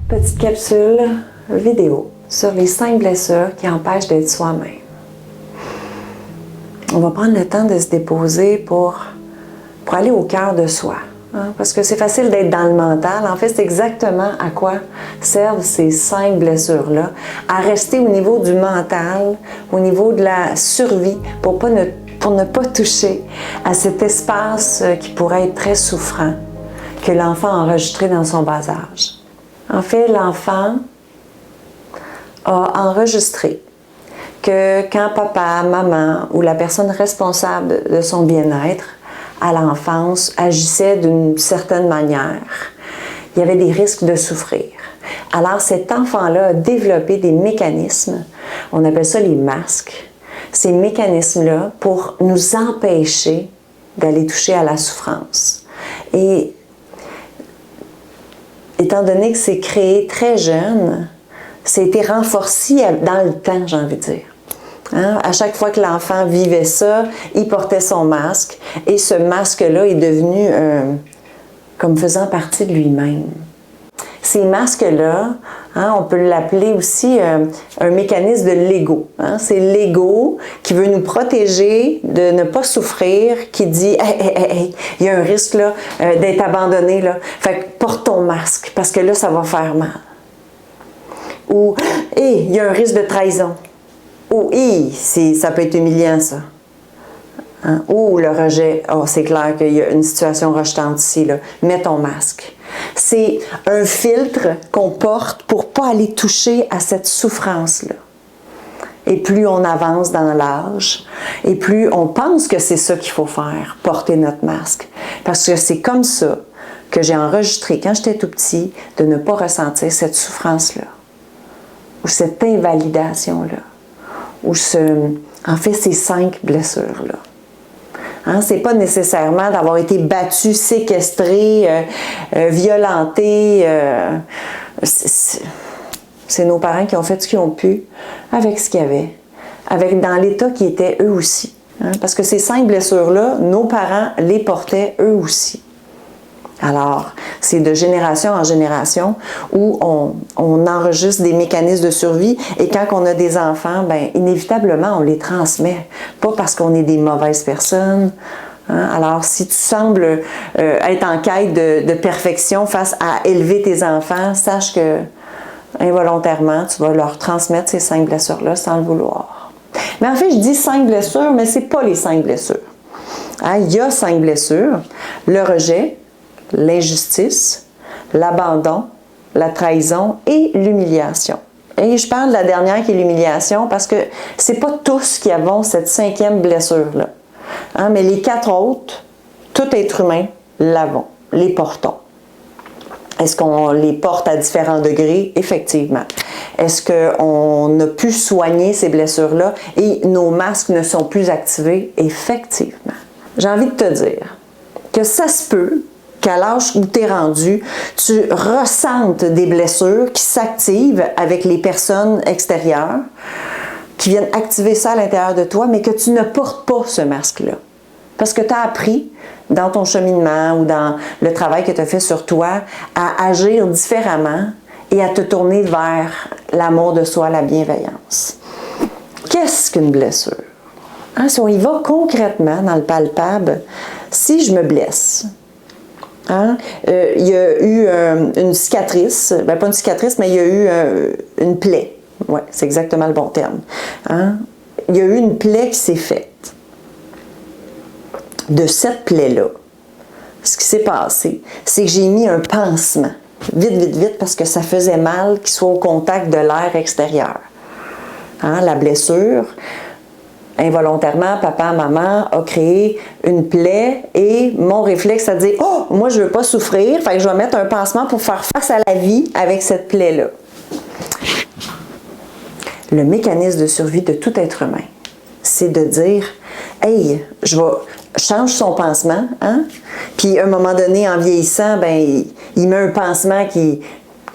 Petite capsule vidéo sur les 5 blessures qui empêchent d'être soi-même. On va prendre le temps de se déposer pour aller au cœur de soi. Parce que c'est facile d'être dans le mental. En fait, c'est exactement à quoi servent ces 5 blessures-là. À rester au niveau du mental, au niveau de la survie, pour ne pas toucher à cet espace qui pourrait être très souffrant que l'enfant a enregistré dans son bas âge. En fait, l'enfant a enregistré que quand papa, maman ou la personne responsable de son bien-être à l'enfance agissait d'une certaine manière, il y avait des risques de souffrir. Alors cet enfant-là a développé des mécanismes, on appelle ça les masques, ces mécanismes-là pour nous empêcher d'aller toucher à la souffrance. Et étant donné que c'est créé très jeune, c'est été renforcé dans le temps, j'ai envie de dire. À chaque fois que l'enfant vivait ça, il portait son masque et ce masque-là est devenu comme faisant partie de lui-même. Ces masques-là, on peut l'appeler aussi un mécanisme de l'ego. C'est l'ego qui veut nous protéger de ne pas souffrir, qui dit hey, il y a un risque là, d'être abandonné. Là. Fait que porte ton masque parce que là, ça va faire mal. Ou hey, il y a un risque de trahison. Ou ça peut être humiliant ça. Ou le rejet, c'est clair qu'il y a une situation rejetante ici, là. Mets ton masque. C'est un filtre qu'on porte pour ne pas aller toucher à cette souffrance-là. Et plus on avance dans l'âge, et plus on pense que c'est ça qu'il faut faire, porter notre masque. Parce que c'est comme ça que j'ai enregistré, quand j'étais tout petit, de ne pas ressentir cette souffrance-là, ou cette invalidation-là, ou en fait ces 5 blessures-là. C'est pas nécessairement d'avoir été battu, séquestré, violenté. C'est nos parents qui ont fait ce qu'ils ont pu avec ce qu'il y avait, dans l'état qui étaient eux aussi. Parce que ces 5 blessures-là, nos parents les portaient eux aussi. Alors, c'est de génération en génération où on enregistre des mécanismes de survie et quand on a des enfants, bien, inévitablement, on les transmet. Pas parce qu'on est des mauvaises personnes. Alors, si tu sembles être en quête de perfection face à élever tes enfants, sache que involontairement, tu vas leur transmettre ces 5 blessures-là sans le vouloir. Mais en fait, je dis 5 blessures, mais ce n'est pas les 5 blessures. Il y a 5 blessures. Le rejet, l'injustice, l'abandon, la trahison et l'humiliation. Et je parle de la dernière qui est l'humiliation parce que c'est pas tous qui avons cette 5e blessure-là. Mais les 4 autres, tout être humain l'avons, les portons. Est-ce qu'on les porte à différents degrés? Effectivement. Est-ce qu'on a pu soigner ces blessures-là et nos masques ne sont plus activés? Effectivement. J'ai envie de te dire que ça se peut qu'à l'âge où tu es rendu, tu ressentes des blessures qui s'activent avec les personnes extérieures, qui viennent activer ça à l'intérieur de toi, mais que tu ne portes pas ce masque-là. Parce que tu as appris dans ton cheminement ou dans le travail que tu as fait sur toi à agir différemment et à te tourner vers l'amour de soi, la bienveillance. Qu'est-ce qu'une blessure? Si on y va concrètement dans le palpable, si je me blesse, il y a eu une cicatrice, pas une cicatrice, mais il y a eu une plaie. Oui, c'est exactement le bon terme. Il y a eu une plaie qui s'est faite. De cette plaie-là, ce qui s'est passé, c'est que j'ai mis un pansement. Vite, parce que ça faisait mal qu'il soit au contact de l'air extérieur. La blessure, involontairement, papa, maman a créé une plaie et mon réflexe a dit « Oh, moi je veux pas souffrir, fait que je vais mettre un pansement pour faire face à la vie avec cette plaie-là. » Le mécanisme de survie de tout être humain, c'est de dire « Hey, change son pansement, Puis à un moment donné, en vieillissant, il met un pansement qui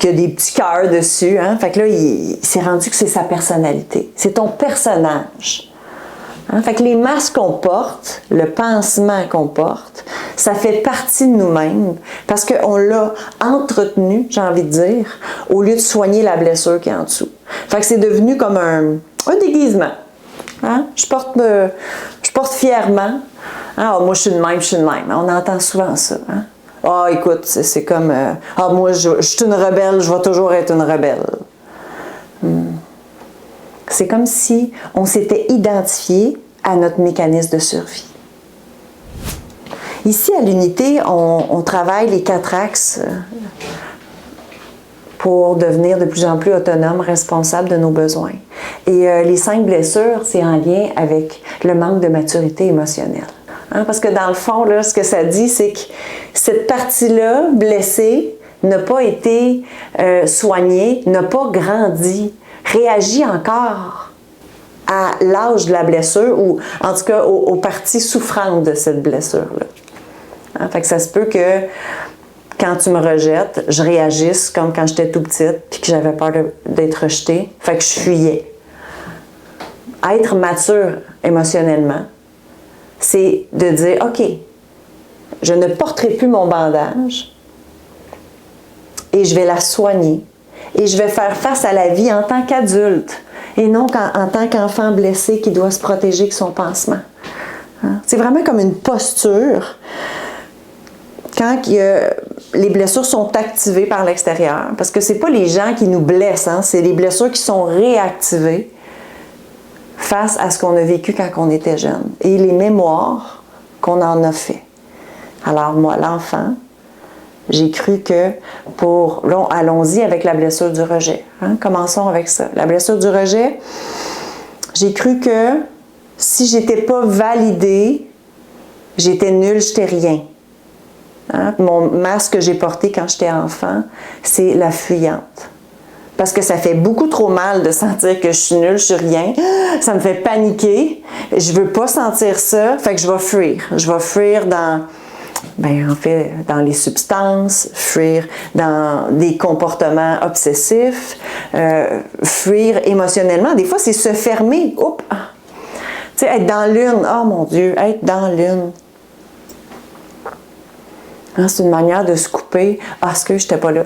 a des petits cœurs dessus, Fait que là, il s'est rendu que c'est sa personnalité. C'est ton personnage. Hein? Fait que les masques qu'on porte, le pansement qu'on porte, ça fait partie de nous-mêmes parce qu'on l'a entretenu, j'ai envie de dire, au lieu de soigner la blessure qui est en dessous. Fait que c'est devenu comme un déguisement. Hein? Je porte fièrement. Hein? Oh, moi, je suis de même, je suis de même. On entend souvent ça. Hein? Ah, oh, écoute, c'est comme... moi, je suis une rebelle, je vais toujours être une rebelle. C'est comme si on s'était identifié à notre mécanisme de survie. Ici, à l'unité, on travaille les 4 axes pour devenir de plus en plus autonome, responsable de nos besoins. Et les 5 blessures, c'est en lien avec le manque de maturité émotionnelle. Hein? Parce que dans le fond, là, ce que ça dit, c'est que cette partie-là, blessée, n'a pas été soignée, n'a pas grandi, réagit encore à l'âge de la blessure ou en tout cas aux parties souffrantes de cette blessure-là. Hein? Fait que ça se peut que quand tu me rejettes, je réagisse comme quand j'étais tout petite puis que j'avais peur d'être rejetée. Fait que je fuyais. Être mature émotionnellement, c'est de dire, OK, je ne porterai plus mon bandage et je vais la soigner et je vais faire face à la vie en tant qu'adulte et non en tant qu'enfant blessé qui doit se protéger avec son pansement. Hein? C'est vraiment comme une posture. Quand les blessures sont activées par l'extérieur, parce que ce n'est pas les gens qui nous blessent, hein, c'est les blessures qui sont réactivées face à ce qu'on a vécu quand on était jeune et les mémoires qu'on en a fait. Alors moi, l'enfant, j'ai cru que allons-y avec la blessure du rejet. Hein, commençons avec ça. La blessure du rejet, j'ai cru que si j'étais pas validée, j'étais nulle, j'étais rien. Hein? Mon masque que j'ai porté quand j'étais enfant, c'est la fuyante. Parce que ça fait beaucoup trop mal de sentir que je suis nulle, je suis rien. Ça me fait paniquer. Je veux pas sentir ça, fait que je vais fuir. Je vais fuir dans les substances, fuir dans des comportements obsessifs, fuir émotionnellement. Des fois, c'est se fermer. Oups! Tu sais, être dans l'une. Oh mon Dieu, être dans l'une. Hein, c'est une manière de se couper. Ah, est-ce que je n'étais pas là?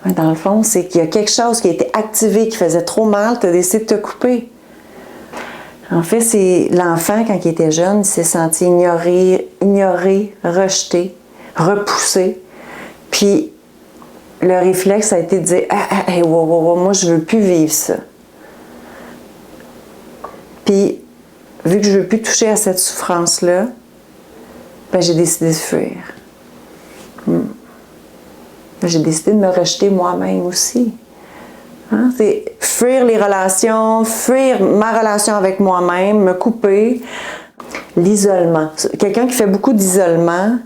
Dans le fond, c'est qu'il y a quelque chose qui a été activé, qui faisait trop mal, tu as décidé de te couper. En fait, c'est l'enfant, quand il était jeune, il s'est senti ignoré, rejeté, repoussé. Puis, le réflexe a été de dire « Hey, wow, moi, je ne veux plus vivre ça. » Puis, vu que je ne veux plus toucher à cette souffrance-là, ben, j'ai décidé de fuir. J'ai décidé de me rejeter moi-même aussi. Hein? C'est fuir les relations, fuir ma relation avec moi-même, me couper. L'isolement. Quelqu'un qui fait beaucoup d'isolement,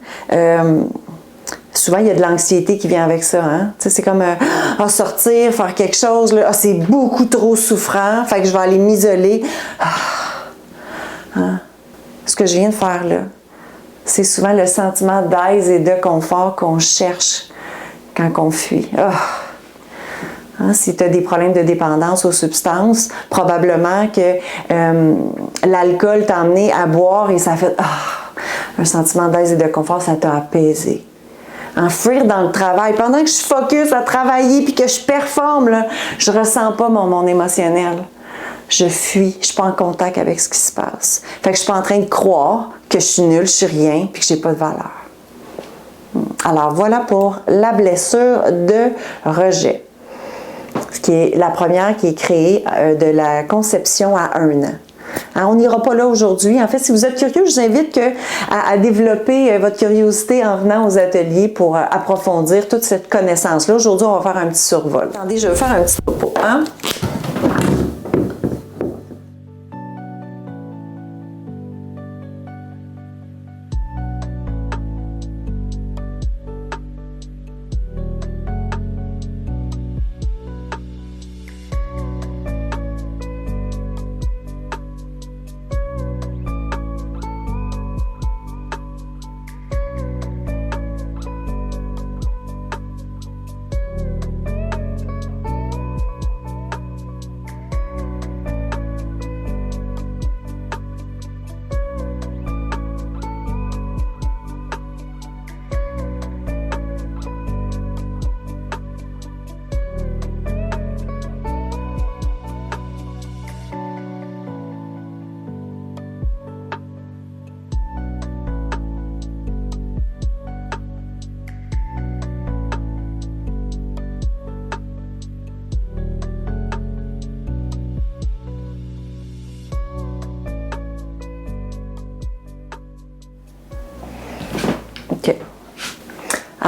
souvent il y a de l'anxiété qui vient avec ça. Hein? C'est comme sortir, faire quelque chose, là, c'est beaucoup trop souffrant, fait que je vais aller m'isoler. Hein? Ce que je viens de faire là, c'est souvent le sentiment d'aise et de confort qu'on cherche quand on fuit. Hein, si tu as des problèmes de dépendance aux substances, probablement que l'alcool t'a amené à boire et ça fait un sentiment d'aise et de confort, ça t'a apaisé. En fuir dans le travail, pendant que je suis focus à travailler puis que je performe, là, je ressens pas mon monde émotionnel. Je fuis, je suis pas en contact avec ce qui se passe. Fait que je suis pas en train de croire que je suis nulle, je suis rien puis que j'ai pas de valeur. Alors voilà pour la blessure de rejet, qui est la première qui est créée de la conception à 1 an. Hein, on n'ira pas là aujourd'hui. En fait, si vous êtes curieux, je vous invite à développer votre curiosité en venant aux ateliers pour approfondir toute cette connaissance-là. Aujourd'hui, on va faire un petit survol. Attendez, je vais faire un petit topo. Hein?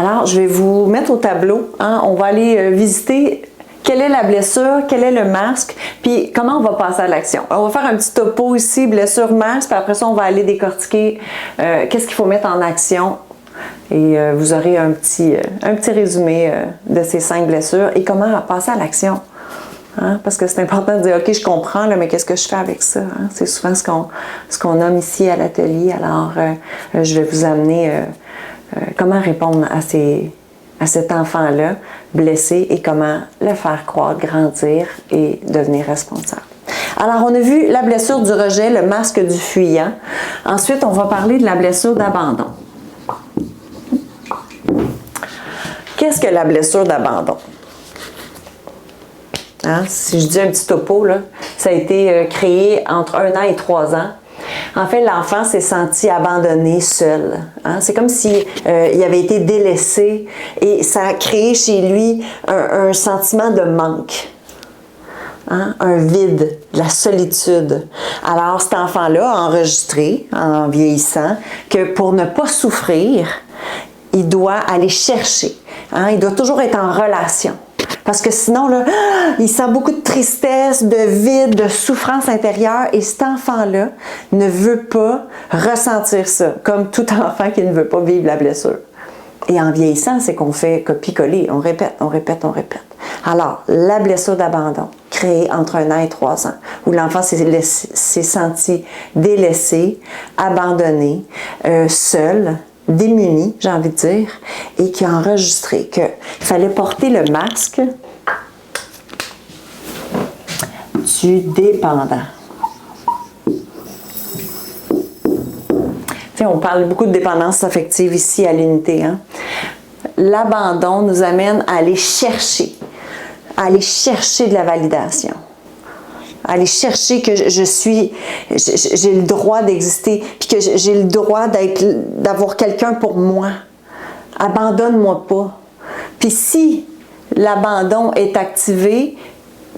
Alors, je vais vous mettre au tableau. Hein? On va aller visiter quelle est la blessure, quel est le masque, puis comment on va passer à l'action. On va faire un petit topo ici, blessure, masque, puis après ça, on va aller décortiquer qu'est-ce qu'il faut mettre en action. Et vous aurez un petit résumé de ces 5 blessures et comment passer à l'action. Hein? Parce que c'est important de dire, OK, je comprends, là, mais qu'est-ce que je fais avec ça? Hein? C'est souvent ce qu'on nomme ici à l'atelier. Alors, je vais vous amener comment répondre à cet enfant-là blessé et comment le faire croître, grandir et devenir responsable. Alors, on a vu la blessure du rejet, le masque du fuyant. Ensuite, on va parler de la blessure d'abandon. Qu'est-ce que la blessure d'abandon? Hein? Si je dis un petit topo, là, ça a été créé entre 1 an et 3 ans. En fait, l'enfant s'est senti abandonné seul. Hein? C'est comme s'il avait été délaissé et ça a créé chez lui un sentiment de manque. Hein? Un vide, de la solitude. Alors, cet enfant-là a enregistré, en vieillissant, que pour ne pas souffrir, il doit aller chercher. Hein? Il doit toujours être en relation. Parce que sinon, là, il sent beaucoup de tristesse, de vide, de souffrance intérieure. Et cet enfant-là ne veut pas ressentir ça, comme tout enfant qui ne veut pas vivre la blessure. Et en vieillissant, c'est qu'on fait copier-coller. On répète, on répète, on répète. Alors, la blessure d'abandon, créée entre 1 an et 3 ans, où l'enfant s'est senti délaissé, abandonné, seul, démuni, j'ai envie de dire, et qui a enregistré qu'il fallait porter le masque du dépendant. T'sais, on parle beaucoup de dépendance affective ici à l'unité. Hein? L'abandon nous amène à aller chercher de la validation. Aller chercher que j'ai le droit d'exister, puis que j'ai le droit d'avoir quelqu'un pour moi. Abandonne-moi pas. Puis si l'abandon est activé,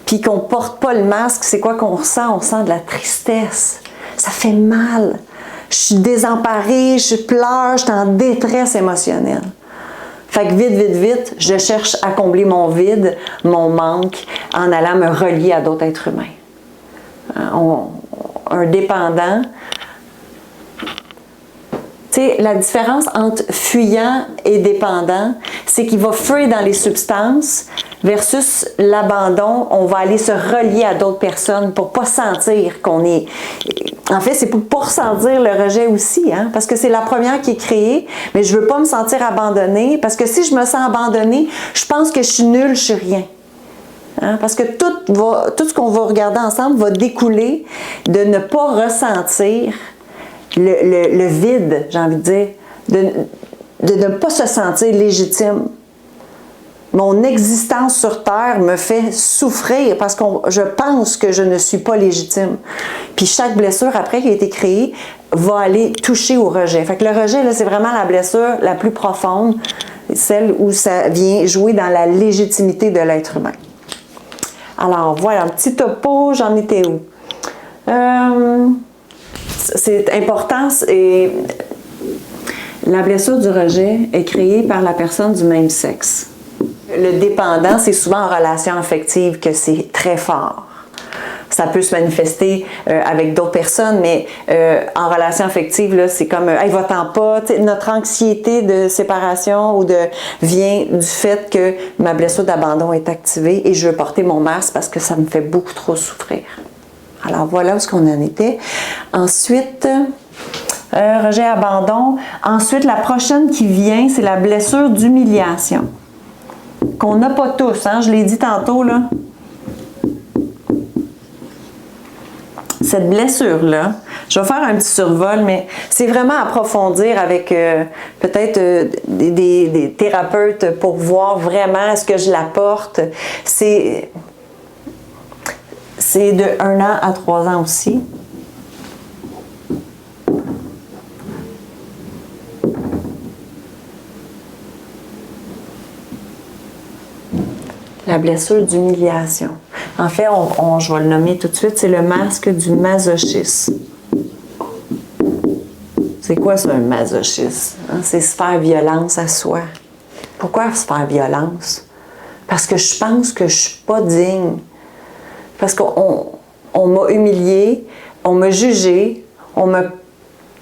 puis qu'on ne porte pas le masque, c'est quoi qu'on ressent? On sent de la tristesse. Ça fait mal. Je suis désemparée, je pleure, je suis en détresse émotionnelle. Fait que vite, vite, vite, je cherche à combler mon vide, mon manque, en allant me relier à d'autres êtres humains. Un dépendant, tu sais, la différence entre fuyant et dépendant, c'est qu'il va fuir dans les substances versus l'abandon, on va aller se relier à d'autres personnes pour pas sentir qu'on est... En fait, c'est pour pas ressentir le rejet aussi, hein, parce que c'est la première qui est créée, mais je veux pas me sentir abandonnée, parce que si je me sens abandonnée, je pense que je suis nulle, je suis rien. Hein, parce que tout ce qu'on va regarder ensemble va découler de ne pas ressentir le vide, j'ai envie de dire, de ne pas se sentir légitime. Mon existence sur Terre me fait souffrir parce que je pense que je ne suis pas légitime. Puis chaque blessure après qui a été créée va aller toucher au rejet. Fait que le rejet, là, c'est vraiment la blessure la plus profonde, celle où ça vient jouer dans la légitimité de l'être humain. Alors, voilà, un petit topo, j'en étais où? C'est important, et la blessure du rejet est créée par la personne du même sexe. Le dépendant, c'est souvent en relation affective que c'est très fort. Ça peut se manifester avec d'autres personnes, mais en relation affective, là, c'est comme hey, va-t'en pas. T'sais, notre anxiété de séparation vient du fait que ma blessure d'abandon est activée et je veux porter mon masque parce que ça me fait beaucoup trop souffrir. Alors voilà où est-ce qu'on en était. Ensuite, rejet, abandon. Ensuite, la prochaine qui vient, c'est la blessure d'humiliation. Qu'on n'a pas tous, hein? Je l'ai dit tantôt, là. Cette blessure-là, je vais faire un petit survol, mais c'est vraiment approfondir avec peut-être des thérapeutes pour voir vraiment est-ce que je la porte. C'est de 1 an à 3 ans aussi. La blessure d'humiliation. En fait, je vais le nommer tout de suite, c'est le masque du masochisme. C'est quoi ça, un masochisme? Hein? C'est se faire violence à soi. Pourquoi se faire violence? Parce que je pense que je ne suis pas digne. Parce qu'on m'a humilié, on m'a jugé, on m'a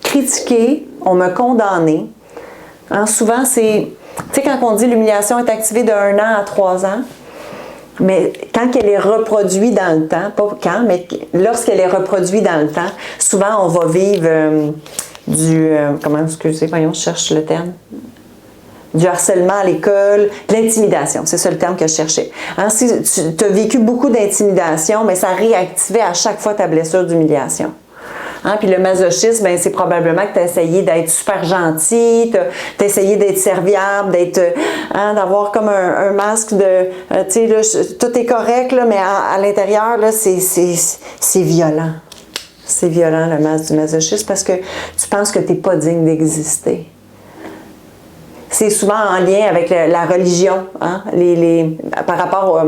critiqué, on m'a condamné. Hein, souvent, c'est... Tu sais, quand on dit l'humiliation est activée de 1 an à 3 ans, mais quand elle est reproduite dans le temps, pas quand, mais lorsqu'elle est reproduite dans le temps, souvent on va vivre comment, excusez, voyons, je cherche le terme. Du harcèlement à l'école, de l'intimidation, c'est ça le terme que je cherchais. Hein, si tu as vécu beaucoup d'intimidation, mais ça réactivait à chaque fois ta blessure d'humiliation. Hein, puis le masochisme, ben, c'est probablement que tu as essayé d'être super gentil, tu as essayé d'être serviable, d'avoir comme un masque de, tu sais, là, tout est correct, là, mais à l'intérieur, là, c'est violent. C'est violent, le masque du masochisme, parce que tu penses que tu n'es pas digne d'exister. C'est souvent en lien avec la religion, hein, par rapport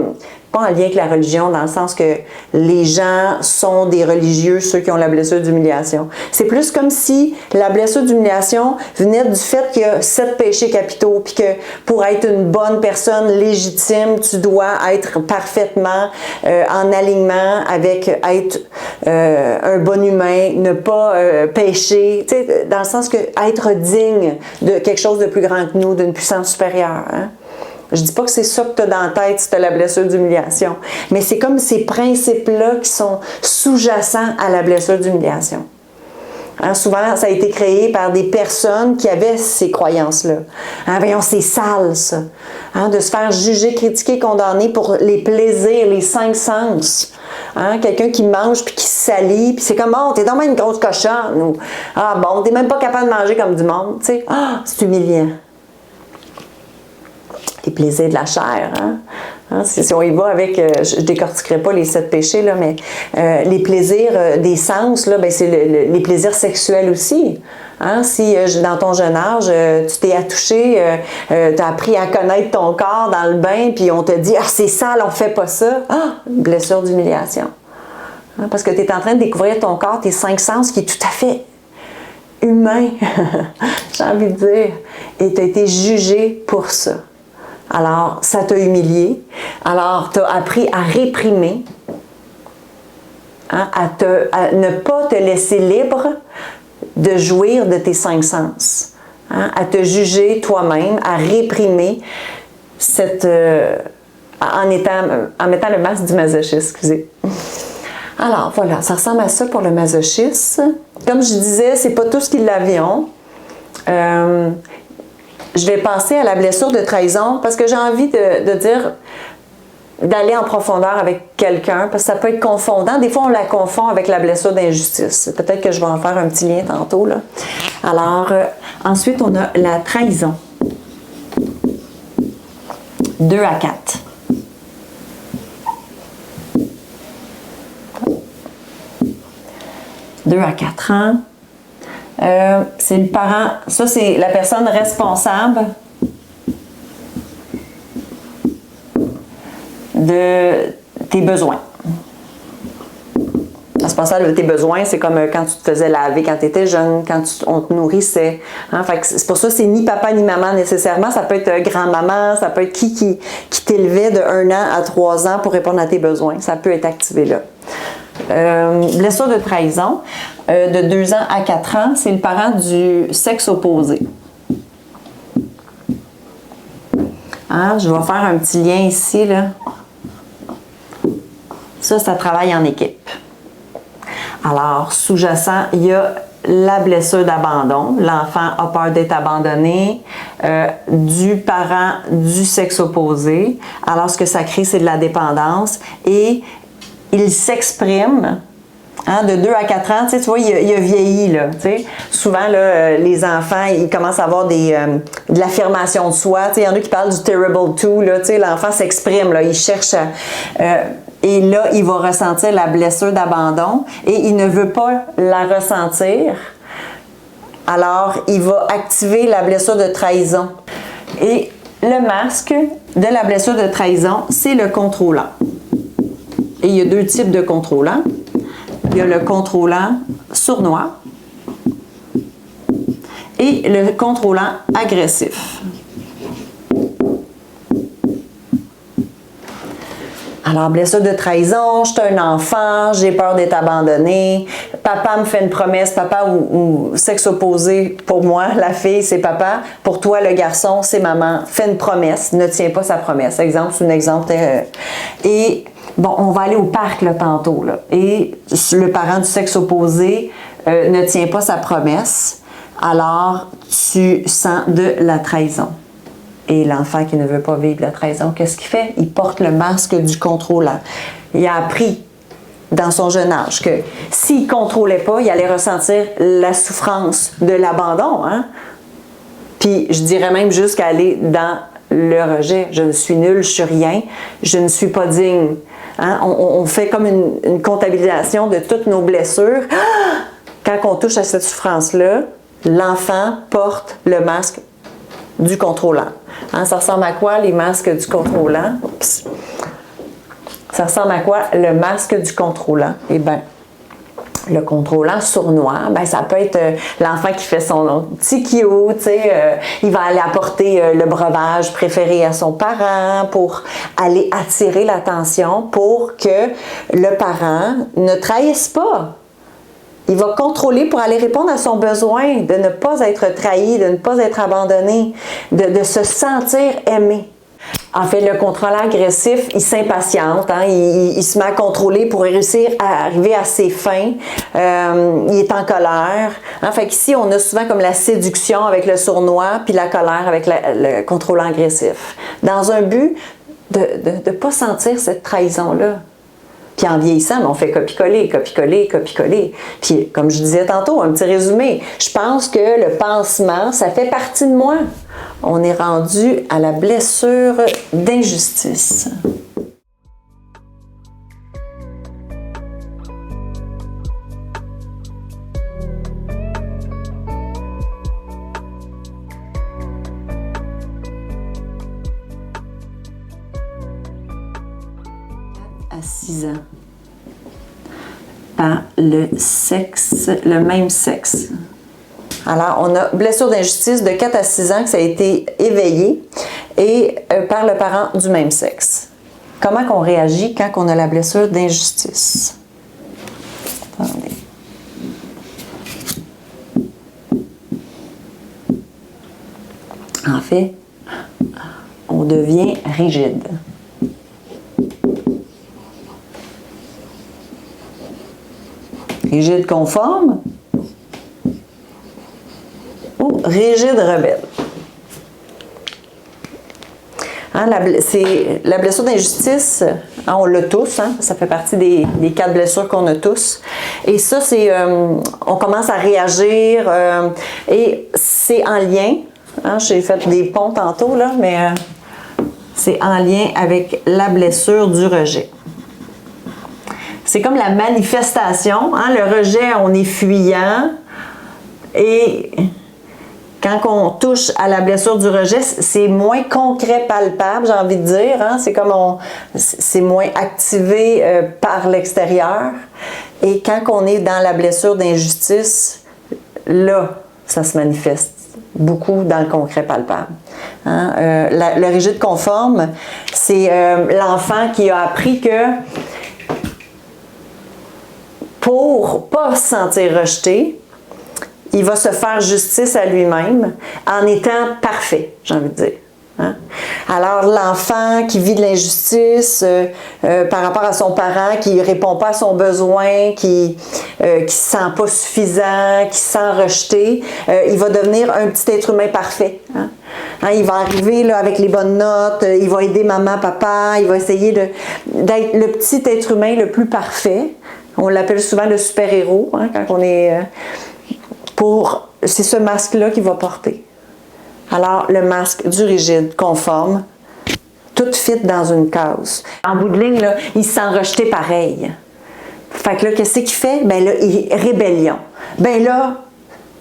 pas en lien avec la religion, dans le sens que les gens sont des religieux, ceux qui ont la blessure d'humiliation. C'est plus comme si la blessure d'humiliation venait du fait qu'il y a 7 péchés capitaux, puis que pour être une bonne personne légitime, tu dois être parfaitement en alignement avec être un bon humain, ne pas pécher, tu sais, dans le sens que être digne de quelque chose de plus grand que nous, d'une puissance supérieure. Hein? Je ne dis pas que c'est ça que tu as dans la tête si tu as la blessure d'humiliation, mais c'est comme ces principes-là qui sont sous-jacents à la blessure d'humiliation. Hein, souvent, ça a été créé par des personnes qui avaient ces croyances-là. Hein, voyons, c'est sale, ça. Hein, de se faire juger, critiquer, condamner pour les plaisirs, les 5 sens. Hein, quelqu'un qui mange puis qui se salit, puis c'est comme, oh, t'es vraiment une grosse cochonne. Ou, ah bon, t'es même pas capable de manger comme du monde. Tu sais, ah, c'est humiliant. Les plaisirs de la chair. Hein? Si on y va avec, je ne décortiquerai pas les 7 péchés, là, mais les plaisirs des sens, là, ben, c'est les plaisirs sexuels aussi. Hein? Si dans ton jeune âge, tu t'es attouché, tu as appris à connaître ton corps dans le bain, puis on te dit « Ah, c'est sale, on ne fait pas ça. » Ah, blessure d'humiliation. Hein? Parce que tu es en train de découvrir ton corps, tes 5 sens, qui est tout à fait humain, j'ai envie de dire. Et tu as été jugé pour ça. Alors, ça t'a humilié. Alors, tu as appris à réprimer, hein, à ne pas te laisser libre de jouir de tes 5 sens, hein, à te juger toi-même, à réprimer en mettant le masque du masochisme, excusez. Alors, voilà, ça ressemble à ça pour le masochisme. Comme je disais, c'est pas tous qui l'avions. Je vais passer à la blessure de trahison parce que j'ai envie de dire, d'aller en profondeur avec quelqu'un parce que ça peut être confondant. Des fois, on la confond avec la blessure d'injustice. Peut-être que je vais en faire un petit lien tantôt, là. Alors, ensuite, on a la trahison. 2 à 4. Deux à 4 ans. C'est le parent, ça c'est la personne responsable de tes besoins. Responsable de tes besoins, c'est comme quand tu te faisais laver quand tu étais jeune, quand on te nourrissait. Hein? Fait que c'est pour ça c'est ni papa ni maman nécessairement, ça peut être grand-maman, ça peut être qui t'élevait de 1 an à 3 ans pour répondre à tes besoins. Ça peut être activé là. Blessure de trahison, de 2 ans à 4 ans, c'est le parent du sexe opposé. Hein, je vais faire un petit lien ici, là. Ça travaille en équipe. Alors, sous-jacent, il y a la blessure d'abandon. L'enfant a peur d'être abandonné du parent du sexe opposé. Alors, ce que ça crée, c'est de la dépendance. Et il s'exprime, hein, de 2 à 4 ans, tu vois, il a vieilli, là, tu sais. Souvent, là, les enfants, ils commencent à avoir de l'affirmation de soi, tu sais, il y en a qui parlent du terrible two, là, tu sais, l'enfant s'exprime, là, il cherche et là, il va ressentir la blessure d'abandon et il ne veut pas la ressentir, alors il va activer la blessure de trahison. Et le masque de la blessure de trahison, c'est le contrôlant. Et il y a 2 types de contrôlants. Il y a le contrôlant sournois et le contrôlant agressif. Alors, blessure de trahison, je suis un enfant, j'ai peur d'être abandonné, papa me fait une promesse, papa ou sexe opposé, pour moi, la fille, c'est papa, pour toi, le garçon, c'est maman, fait une promesse, ne tient pas sa promesse. Exemple, c'est un exemple. Et bon, on va aller au parc là, tantôt, là, et le parent du sexe opposé ne tient pas sa promesse, alors tu sens de la trahison. Et l'enfant qui ne veut pas vivre la trahison, qu'est-ce qu'il fait? Il porte le masque du contrôlant. Il a appris dans son jeune âge que s'il ne contrôlait pas, il allait ressentir la souffrance de l'abandon. Hein? Puis je dirais même jusqu'à aller dans le rejet. Je ne suis nulle, je suis rien, je ne suis pas digne. Hein? On fait comme une comptabilisation de toutes nos blessures. Quand on touche à cette souffrance-là, l'enfant porte le masque du contrôlant. Hein, ça ressemble à quoi, les masques du contrôlant? Oups. Ça ressemble à quoi, le masque du contrôlant? Eh bien, le contrôlant sournois, ben, ça peut être l'enfant qui fait son petit cute, tu sais, il va aller apporter le breuvage préféré à son parent pour aller attirer l'attention pour que le parent ne trahisse pas. Il va contrôler pour aller répondre à son besoin de ne pas être trahi, de ne pas être abandonné, de se sentir aimé. En fait, le contrôlant agressif, il s'impatiente, hein, il se met à contrôler pour réussir à arriver à ses fins. Il est en colère. Hein, fait qu'ici, on a souvent comme la séduction avec le sournois, puis la colère avec le contrôlant agressif. Dans un but de ne pas sentir cette trahison-là. Puis en vieillissant, on fait copier-coller, copier-coller, copier-coller. Puis comme je disais tantôt, un petit résumé, je pense que le pansement, ça fait partie de moi. On est rendu à la blessure d'injustice. À 6 ans. Par le même sexe. Alors, on a blessure d'injustice de 4 à 6 ans que ça a été éveillé et par le parent du même sexe. Comment qu'on réagit quand on a la blessure d'injustice? Attendez. En fait, on devient rigide. Rigide conforme ou rigide rebelle. Hein, la blessure d'injustice, hein, on l'a tous, hein, ça fait partie des 4 blessures qu'on a tous. Et ça, c'est, on commence à réagir et c'est en lien, hein, j'ai fait des ponts tantôt, là, mais c'est en lien avec la blessure du rejet. C'est comme la manifestation. Hein? Le rejet, on est fuyant. Et quand on touche à la blessure du rejet, c'est moins concret, palpable, j'ai envie de dire. Hein? C'est comme c'est moins activé par l'extérieur. Et quand on est dans la blessure d'injustice, là, ça se manifeste beaucoup dans le concret palpable. Hein? Le rigide conforme, c'est l'enfant qui a appris que pour ne pas se sentir rejeté, il va se faire justice à lui-même en étant parfait, j'ai envie de dire. Hein? Alors, l'enfant qui vit de l'injustice par rapport à son parent, qui ne répond pas à son besoin, qui ne se sent pas suffisant, qui se sent rejeté, il va devenir un petit être humain parfait. Hein? Hein, il va arriver là, avec les bonnes notes, il va aider maman, papa, il va essayer d'être le petit être humain le plus parfait. On l'appelle souvent le super-héros, hein, quand on est... c'est ce masque-là qu'il va porter. Alors, le masque du rigide, conforme, tout fit dans une case. En bout de ligne, là, il se sent rejeté pareil. Fait que là, qu'est-ce qu'il fait? Ben là, rébellion. Ben là,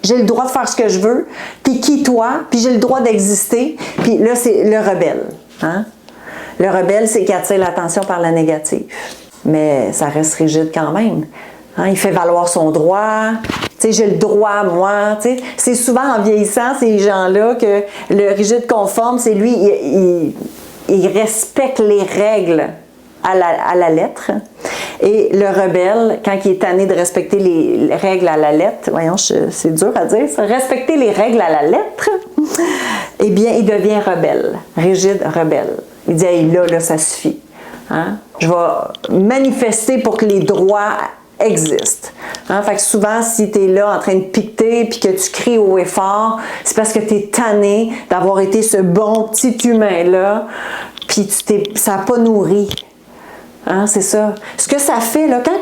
j'ai le droit de faire ce que je veux, puis qui toi? Puis j'ai le droit d'exister. Puis là, c'est le rebelle. Hein? Le rebelle, c'est qui attire l'attention par la négative. Mais ça reste rigide quand même. Hein, il fait valoir son droit. Tu sais, j'ai le droit, moi. Tu sais, c'est souvent en vieillissant, ces gens-là, que le rigide conforme, c'est lui, il respecte les règles à la lettre. Et le rebelle, quand il est tanné de respecter les règles à la lettre, voyons, c'est dur à dire ça, respecter les règles à la lettre, eh bien, il devient rebelle, rigide rebelle. Il dit, hey, là, ça suffit. Hein? Je vais manifester pour que les droits existent. Hein? Fait que souvent, si tu es là en train de piqueter puis que tu cries haut et fort, c'est parce que tu es tanné d'avoir été ce bon petit humain-là, puis ça n'a pas nourri. Hein, c'est ça. Ce que ça fait, là, quand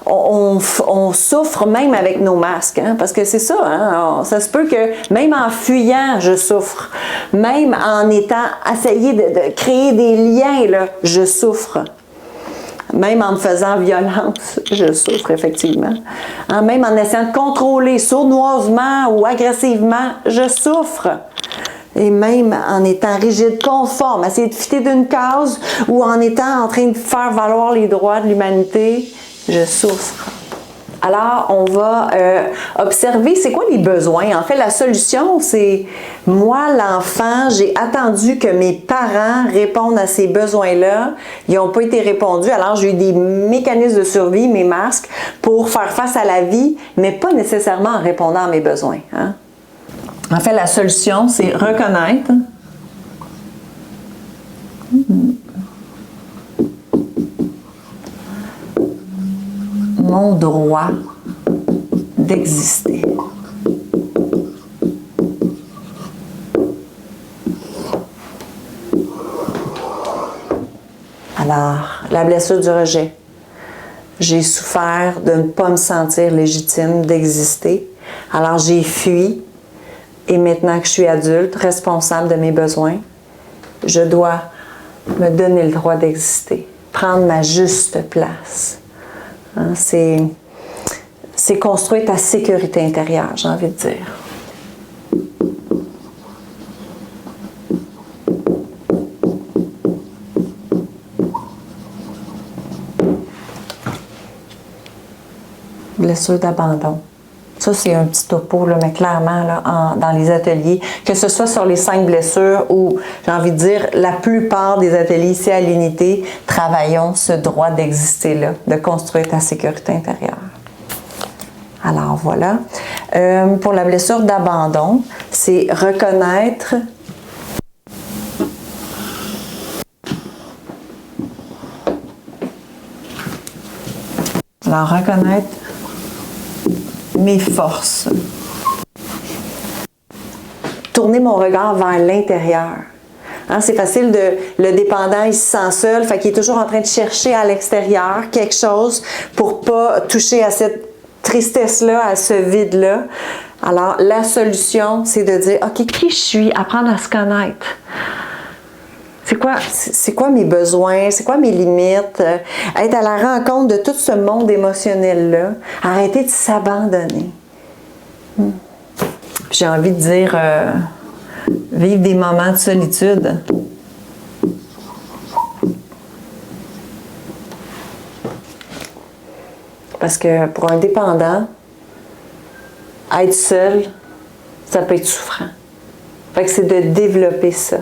on souffre même avec nos masques, hein, parce que c'est ça, hein, ça se peut que même en fuyant, je souffre. Même en essayant de créer des liens, là, je souffre. Même en me faisant violence, je souffre effectivement. Hein, même en essayant de contrôler sournoisement ou agressivement, je souffre. Et même en étant rigide, conforme, essayer de fitter d'une case ou en étant en train de faire valoir les droits de l'humanité, je souffre. Alors, on va observer c'est quoi les besoins. En fait, la solution, c'est moi, l'enfant, j'ai attendu que mes parents répondent à ces besoins-là. Ils n'ont pas été répondus. Alors, j'ai eu des mécanismes de survie, mes masques, pour faire face à la vie, mais pas nécessairement en répondant à mes besoins. Hein? En fait, la solution, c'est reconnaître mon droit d'exister. Alors, la blessure du rejet. J'ai souffert de ne pas me sentir légitime d'exister. Alors, j'ai fui. Et maintenant que je suis adulte, responsable de mes besoins, je dois me donner le droit d'exister, prendre ma juste place. Hein, c'est construire ta sécurité intérieure, j'ai envie de dire. Blessure d'abandon. Ça, c'est un petit topo, là, mais clairement, là, dans les ateliers, que ce soit sur les 5 blessures ou, j'ai envie de dire, la plupart des ateliers ici à l'unité, travaillons ce droit d'exister-là, de construire ta sécurité intérieure. Alors, voilà. Pour la blessure d'abandon, c'est reconnaître mes forces. Tourner mon regard vers l'intérieur. Hein, c'est facile le dépendant, il se sent seul, fait qu'il est toujours en train de chercher à l'extérieur quelque chose pour pas toucher à cette tristesse-là, à ce vide-là. Alors, la solution, c'est de dire, OK, qui je suis? Apprendre à se connaître. C'est quoi mes besoins? C'est quoi mes limites? Être à la rencontre de tout ce monde émotionnel-là. Arrêter de s'abandonner. J'ai envie de dire, vivre des moments de solitude. Parce que pour un dépendant, être seul, ça peut être souffrant. Fait que c'est de développer ça.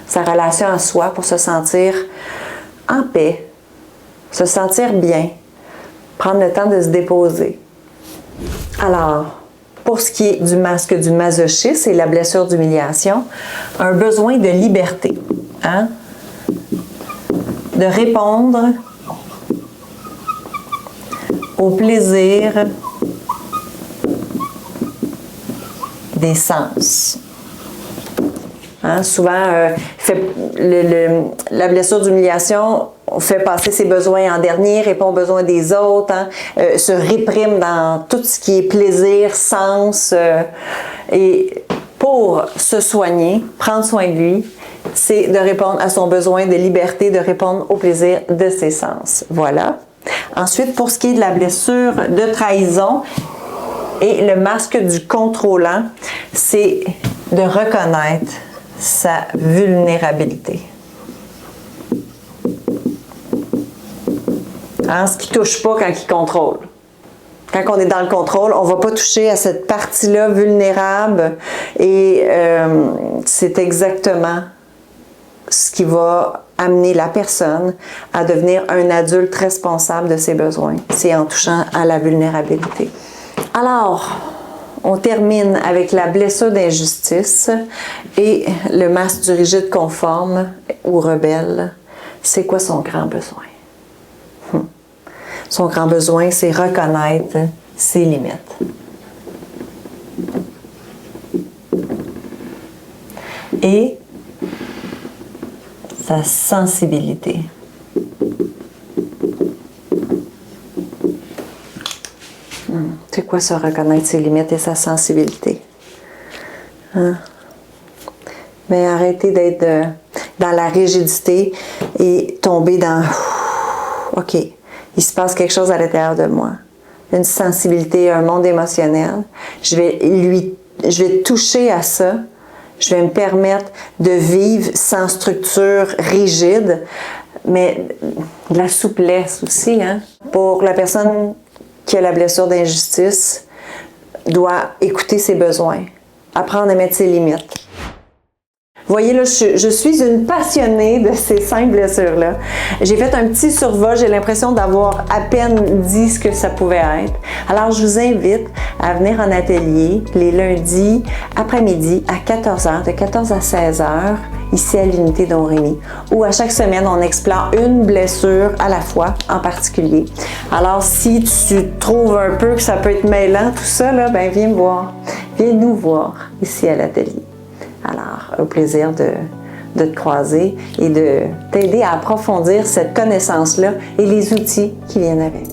Sa relation à soi pour se sentir en paix, se sentir bien, prendre le temps de se déposer. Alors, pour ce qui est du masque du masochisme et la blessure d'humiliation, un besoin de liberté, hein? De répondre au plaisir des sens. Hein, souvent, la blessure d'humiliation fait passer ses besoins en dernier, répond aux besoins des autres, hein, se réprime dans tout ce qui est plaisir, sens. Et pour se soigner, prendre soin de lui, c'est de répondre à son besoin de liberté, de répondre au plaisir de ses sens. Voilà. Ensuite, pour ce qui est de la blessure de trahison et le masque du contrôlant, c'est de reconnaître sa vulnérabilité. Hein, ce qui ne touche pas quand il contrôle. Quand on est dans le contrôle, on ne va pas toucher à cette partie-là vulnérable et c'est exactement ce qui va amener la personne à devenir un adulte responsable de ses besoins. C'est en touchant à la vulnérabilité. Alors, on termine avec la blessure d'injustice et le masque du rigide conforme ou rebelle. C'est quoi son grand besoin? Son grand besoin, c'est reconnaître ses limites. Et sa sensibilité. C'est quoi ça, reconnaître ses limites et sa sensibilité? Hein? Mais arrêtez d'être dans la rigidité et tomber dans « OK, il se passe quelque chose à l'intérieur de moi. Une sensibilité, un monde émotionnel. Je vais toucher à ça. Je vais me permettre de vivre sans structure rigide, mais de la souplesse aussi. Hein? Pour la personne qui a la blessure d'injustice, doit écouter ses besoins, apprendre à mettre ses limites. Vous voyez, là, je suis une passionnée de ces 5 blessures-là. J'ai fait un petit survol, j'ai l'impression d'avoir à peine dit ce que ça pouvait être. Alors, je vous invite à venir en atelier les lundis après-midi à 14h, de 14 à 16h, ici à l'unité Don Rémy, où à chaque semaine, on explore une blessure à la fois en particulier. Alors, si tu trouves un peu que ça peut être mêlant, tout ça, là, ben viens me voir. Viens nous voir ici à l'atelier. Alors, au plaisir de te croiser et de t'aider à approfondir cette connaissance-là et les outils qui viennent avec.